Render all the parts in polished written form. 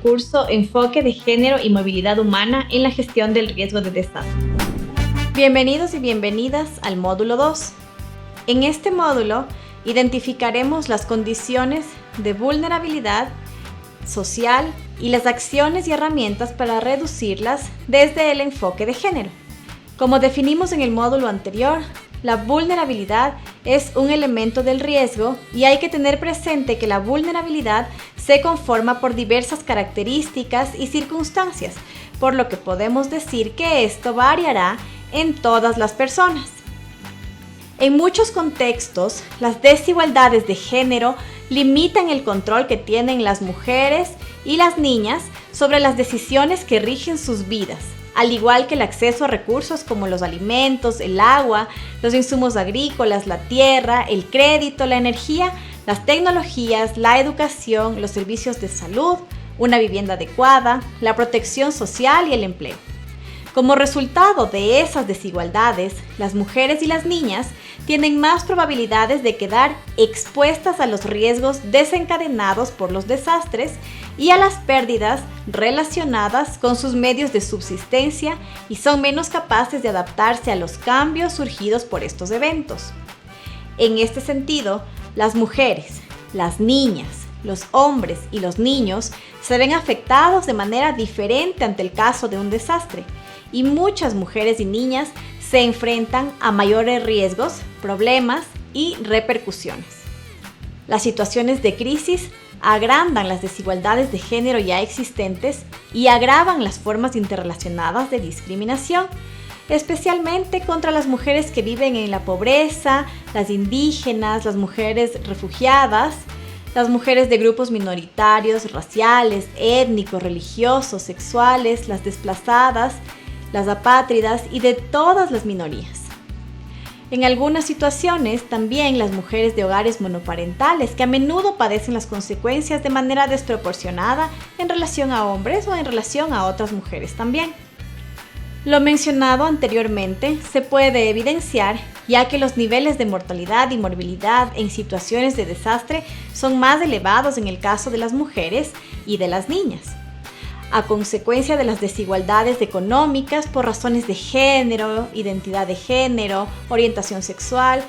curso Enfoque de Género y Movilidad Humana en la Gestión del Riesgo de Desastre. Bienvenidos y bienvenidas al módulo 2. En este módulo identificaremos las condiciones de vulnerabilidad social y las acciones y herramientas para reducirlas desde el enfoque de género. Como definimos en el módulo anterior, la vulnerabilidad es un elemento del riesgo y hay que tener presente que la vulnerabilidad se conforma por diversas características y circunstancias, por lo que podemos decir que esto variará en todas las personas. En muchos contextos, las desigualdades de género limitan el control que tienen las mujeres y las niñas sobre las decisiones que rigen sus vidas, al igual que el acceso a recursos como los alimentos, el agua, los insumos agrícolas, la tierra, el crédito, la energía, las tecnologías, la educación, los servicios de salud, una vivienda adecuada, la protección social y el empleo. Como resultado de esas desigualdades, las mujeres y las niñas tienen más probabilidades de quedar expuestas a los riesgos desencadenados por los desastres y a las pérdidas relacionadas con sus medios de subsistencia y son menos capaces de adaptarse a los cambios surgidos por estos eventos. En este sentido, las mujeres, las niñas, los hombres y los niños se ven afectados de manera diferente ante el caso de un desastre, y muchas mujeres y niñas se enfrentan a mayores riesgos, problemas y repercusiones. Las situaciones de crisis agrandan las desigualdades de género ya existentes y agravan las formas interrelacionadas de discriminación, especialmente contra las mujeres que viven en la pobreza, las indígenas, las mujeres refugiadas, las mujeres de grupos minoritarios, raciales, étnicos, religiosos, sexuales, las desplazadas, las apátridas y de todas las minorías. En algunas situaciones también las mujeres de hogares monoparentales que a menudo padecen las consecuencias de manera desproporcionada en relación a hombres o en relación a otras mujeres también. Lo mencionado anteriormente se puede evidenciar ya que los niveles de mortalidad y morbilidad en situaciones de desastre son más elevados en el caso de las mujeres y de las niñas, a consecuencia de las desigualdades económicas por razones de género, identidad de género, orientación sexual,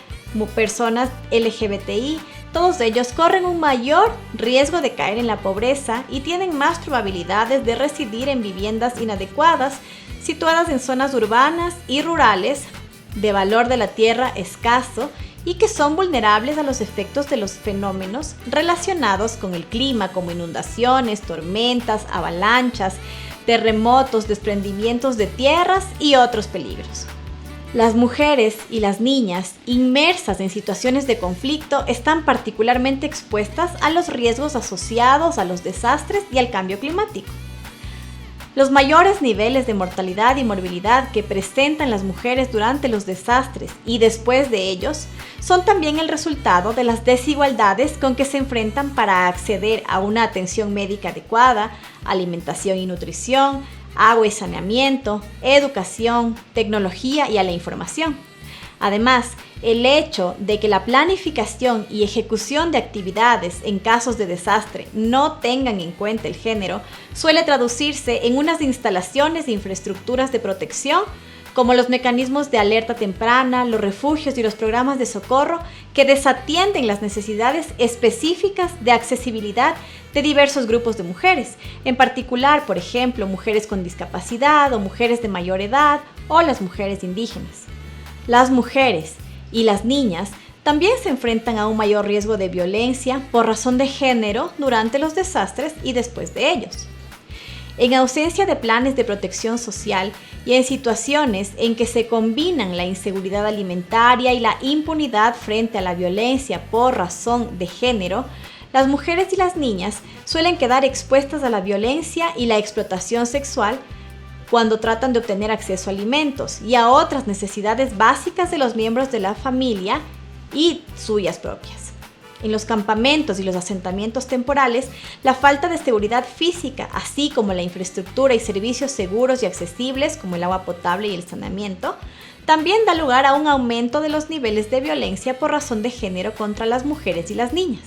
personas LGBTI. Todos ellos corren un mayor riesgo de caer en la pobreza y tienen más probabilidades de residir en viviendas inadecuadas, situadas en zonas urbanas y rurales, de valor de la tierra escaso y que son vulnerables a los efectos de los fenómenos relacionados con el clima, como inundaciones, tormentas, avalanchas, terremotos, desprendimientos de tierras y otros peligros. Las mujeres y las niñas inmersas en situaciones de conflicto están particularmente expuestas a los riesgos asociados a los desastres y al cambio climático. Los mayores niveles de mortalidad y morbilidad que presentan las mujeres durante los desastres y después de ellos son también el resultado de las desigualdades con que se enfrentan para acceder a una atención médica adecuada, alimentación y nutrición, agua y saneamiento, educación, tecnología y a la información. Además, el hecho de que la planificación y ejecución de actividades en casos de desastre no tengan en cuenta el género suele traducirse en unas instalaciones de infraestructuras de protección, como los mecanismos de alerta temprana, los refugios y los programas de socorro que desatienden las necesidades específicas de accesibilidad de diversos grupos de mujeres, en particular, por ejemplo, mujeres con discapacidad o mujeres de mayor edad o las mujeres indígenas. Las mujeres y las niñas también se enfrentan a un mayor riesgo de violencia por razón de género durante los desastres y después de ellos. En ausencia de planes de protección social y en situaciones en que se combinan la inseguridad alimentaria y la impunidad frente a la violencia por razón de género, las mujeres y las niñas suelen quedar expuestas a la violencia y la explotación sexual cuando tratan de obtener acceso a alimentos y a otras necesidades básicas de los miembros de la familia y suyas propias. En los campamentos y los asentamientos temporales, la falta de seguridad física, así como la infraestructura y servicios seguros y accesibles como el agua potable y el saneamiento, también da lugar a un aumento de los niveles de violencia por razón de género contra las mujeres y las niñas.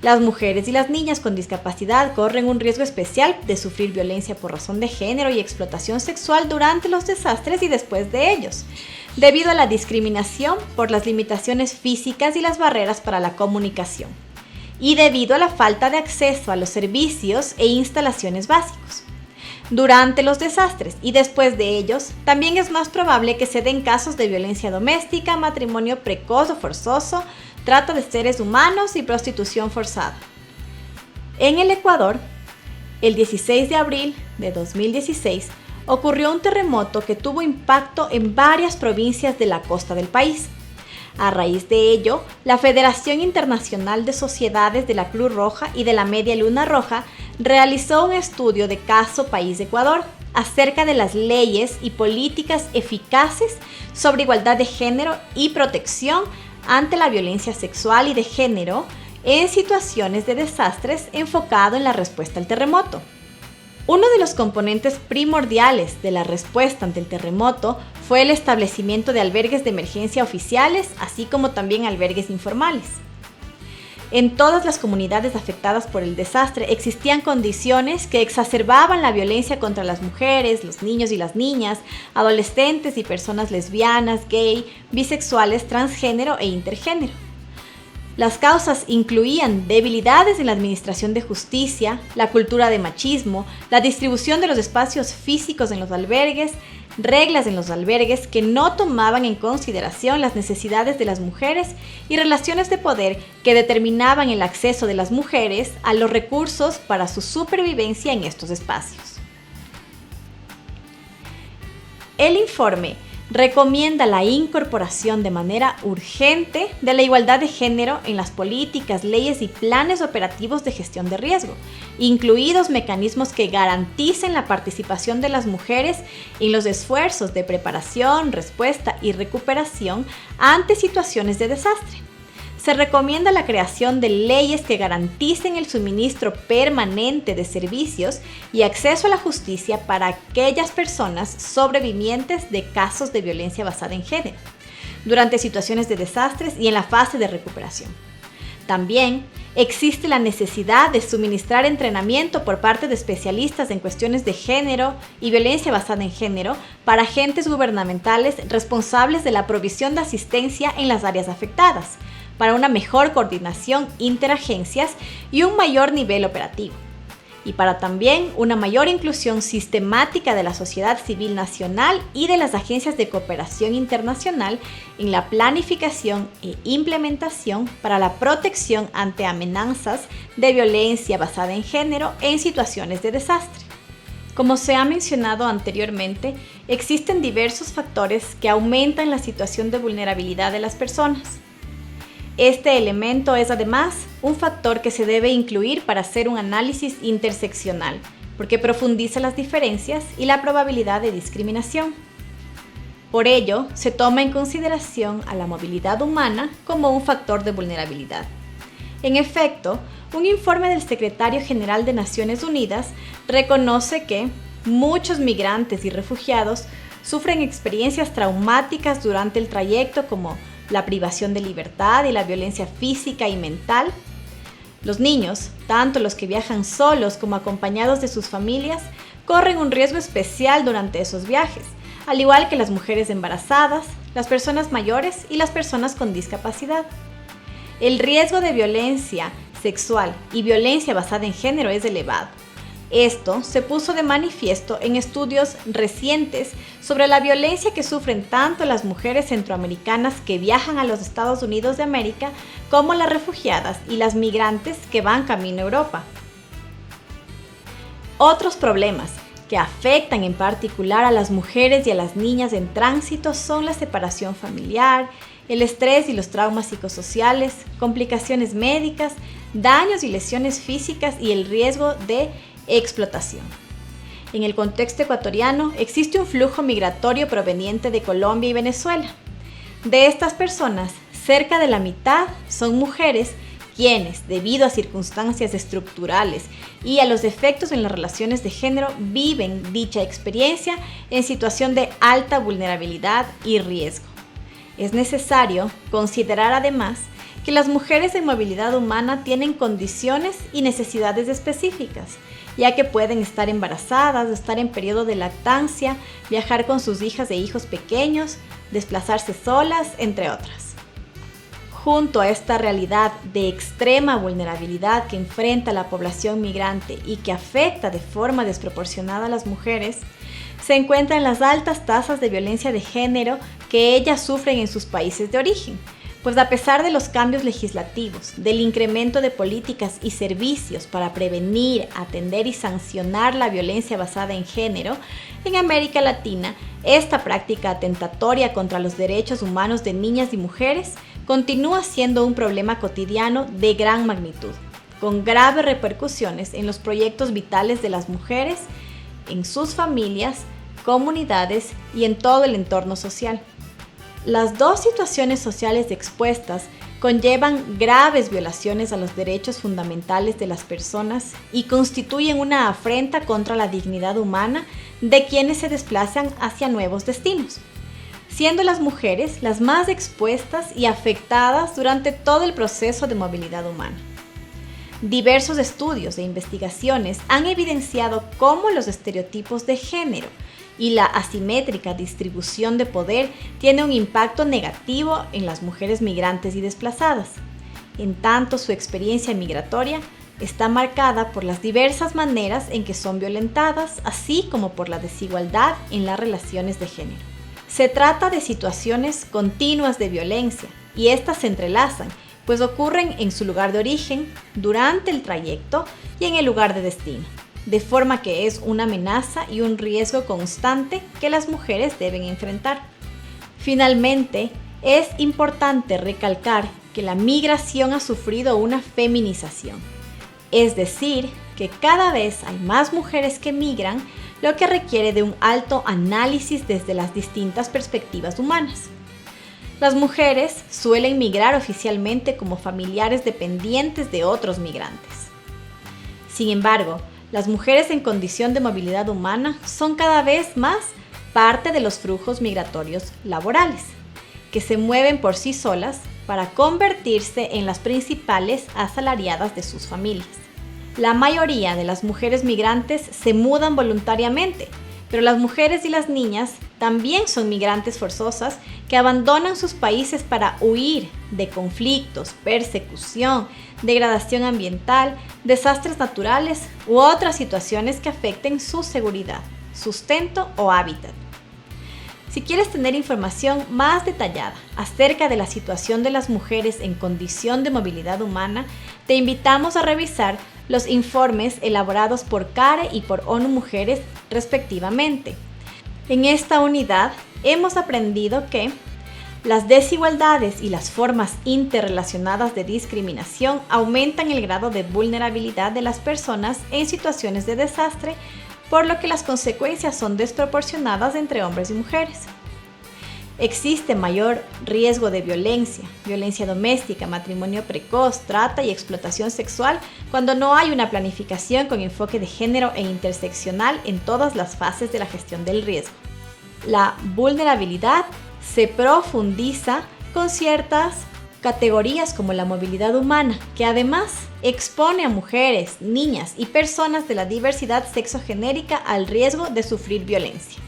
Las mujeres y las niñas con discapacidad corren un riesgo especial de sufrir violencia por razón de género y explotación sexual durante los desastres y después de ellos, debido a la discriminación por las limitaciones físicas y las barreras para la comunicación, y debido a la falta de acceso a los servicios e instalaciones básicos. Durante los desastres y después de ellos, también es más probable que se den casos de violencia doméstica, matrimonio precoz o forzoso, trata de seres humanos y prostitución forzada. En el Ecuador, el 16 de abril de 2016, ocurrió un terremoto que tuvo impacto en varias provincias de la costa del país. A raíz de ello, la Federación Internacional de Sociedades de la Cruz Roja y de la Media Luna Roja realizó un estudio de caso país de Ecuador acerca de las leyes y políticas eficaces sobre igualdad de género y protección ante la violencia sexual y de género en situaciones de desastres enfocado en la respuesta al terremoto. Uno de los componentes primordiales de la respuesta ante el terremoto fue el establecimiento de albergues de emergencia oficiales, así como también albergues informales. En todas las comunidades afectadas por el desastre existían condiciones que exacerbaban la violencia contra las mujeres, los niños y las niñas, adolescentes y personas lesbianas, gay, bisexuales, transgénero e intergénero. Las causas incluían debilidades en la administración de justicia, la cultura de machismo, la distribución de los espacios físicos en los albergues, reglas en los albergues que no tomaban en consideración las necesidades de las mujeres y relaciones de poder que determinaban el acceso de las mujeres a los recursos para su supervivencia en estos espacios. El informe recomienda la incorporación de manera urgente de la igualdad de género en las políticas, leyes y planes operativos de gestión de riesgo, incluidos mecanismos que garanticen la participación de las mujeres en los esfuerzos de preparación, respuesta y recuperación ante situaciones de desastre. Se recomienda la creación de leyes que garanticen el suministro permanente de servicios y acceso a la justicia para aquellas personas sobrevivientes de casos de violencia basada en género, durante situaciones de desastres y en la fase de recuperación. También existe la necesidad de suministrar entrenamiento por parte de especialistas en cuestiones de género y violencia basada en género para agentes gubernamentales responsables de la provisión de asistencia en las áreas afectadas, para una mejor coordinación interagencias y un mayor nivel operativo, y para también una mayor inclusión sistemática de la sociedad civil nacional y de las agencias de cooperación internacional en la planificación e implementación para la protección ante amenazas de violencia basada en género en situaciones de desastre. Como se ha mencionado anteriormente, existen diversos factores que aumentan la situación de vulnerabilidad de las personas. Este elemento es además un factor que se debe incluir para hacer un análisis interseccional, porque profundiza las diferencias y la probabilidad de discriminación. Por ello, se toma en consideración a la movilidad humana como un factor de vulnerabilidad. En efecto, un informe del Secretario General de Naciones Unidas reconoce que muchos migrantes y refugiados sufren experiencias traumáticas durante el trayecto como la privación de libertad y la violencia física y mental. Los niños, tanto los que viajan solos como acompañados de sus familias, corren un riesgo especial durante esos viajes, al igual que las mujeres embarazadas, las personas mayores y las personas con discapacidad. El riesgo de violencia sexual y violencia basada en género es elevado. Esto se puso de manifiesto en estudios recientes sobre la violencia que sufren tanto las mujeres centroamericanas que viajan a los Estados Unidos de América como las refugiadas y las migrantes que van camino a Europa. Otros problemas que afectan en particular a las mujeres y a las niñas en tránsito son la separación familiar, el estrés y los traumas psicosociales, complicaciones médicas, daños y lesiones físicas y el riesgo de explotación. En el contexto ecuatoriano existe un flujo migratorio proveniente de Colombia y Venezuela. De estas personas, cerca de la mitad son mujeres quienes, debido a circunstancias estructurales y a los efectos en las relaciones de género, viven dicha experiencia en situación de alta vulnerabilidad y riesgo. Es necesario considerar además que las mujeres en movilidad humana tienen condiciones y necesidades específicas, ya que pueden estar embarazadas, estar en periodo de lactancia, viajar con sus hijas e hijos pequeños, desplazarse solas, entre otras. Junto a esta realidad de extrema vulnerabilidad que enfrenta la población migrante y que afecta de forma desproporcionada a las mujeres, se encuentran las altas tasas de violencia de género que ellas sufren en sus países de origen. Pues a pesar de los cambios legislativos, del incremento de políticas y servicios para prevenir, atender y sancionar la violencia basada en género, en América Latina, esta práctica atentatoria contra los derechos humanos de niñas y mujeres continúa siendo un problema cotidiano de gran magnitud, con graves repercusiones en los proyectos vitales de las mujeres, en sus familias, comunidades y en todo el entorno social. Las dos situaciones sociales expuestas conllevan graves violaciones a los derechos fundamentales de las personas y constituyen una afrenta contra la dignidad humana de quienes se desplazan hacia nuevos destinos, siendo las mujeres las más expuestas y afectadas durante todo el proceso de movilidad humana. Diversos estudios e investigaciones han evidenciado cómo los estereotipos de género y la asimétrica distribución de poder tiene un impacto negativo en las mujeres migrantes y desplazadas, en tanto su experiencia migratoria está marcada por las diversas maneras en que son violentadas, así como por la desigualdad en las relaciones de género. Se trata de situaciones continuas de violencia y estas se entrelazan, pues ocurren en su lugar de origen, durante el trayecto y en el lugar de destino, de forma que es una amenaza y un riesgo constante que las mujeres deben enfrentar. Finalmente, es importante recalcar que la migración ha sufrido una feminización, es decir, que cada vez hay más mujeres que migran, lo que requiere de un alto análisis desde las distintas perspectivas humanas. Las mujeres suelen migrar oficialmente como familiares dependientes de otros migrantes. Sin embargo, las mujeres en condición de movilidad humana son cada vez más parte de los flujos migratorios laborales, que se mueven por sí solas para convertirse en las principales asalariadas de sus familias. La mayoría de las mujeres migrantes se mudan voluntariamente, pero las mujeres y las niñas también son migrantes forzosas que abandonan sus países para huir de conflictos, persecución, degradación ambiental, desastres naturales u otras situaciones que afecten su seguridad, sustento o hábitat. Si quieres tener información más detallada acerca de la situación de las mujeres en condición de movilidad humana, te invitamos a revisar los informes elaborados por CARE y por ONU Mujeres respectivamente. En esta unidad hemos aprendido que las desigualdades y las formas interrelacionadas de discriminación aumentan el grado de vulnerabilidad de las personas en situaciones de desastre, por lo que las consecuencias son desproporcionadas entre hombres y mujeres. Existe mayor riesgo de violencia doméstica, matrimonio precoz, trata y explotación sexual cuando no hay una planificación con enfoque de género e interseccional en todas las fases de la gestión del riesgo. La vulnerabilidad se profundiza con ciertas categorías como la movilidad humana, que además expone a mujeres, niñas y personas de la diversidad sexogenérica al riesgo de sufrir violencia.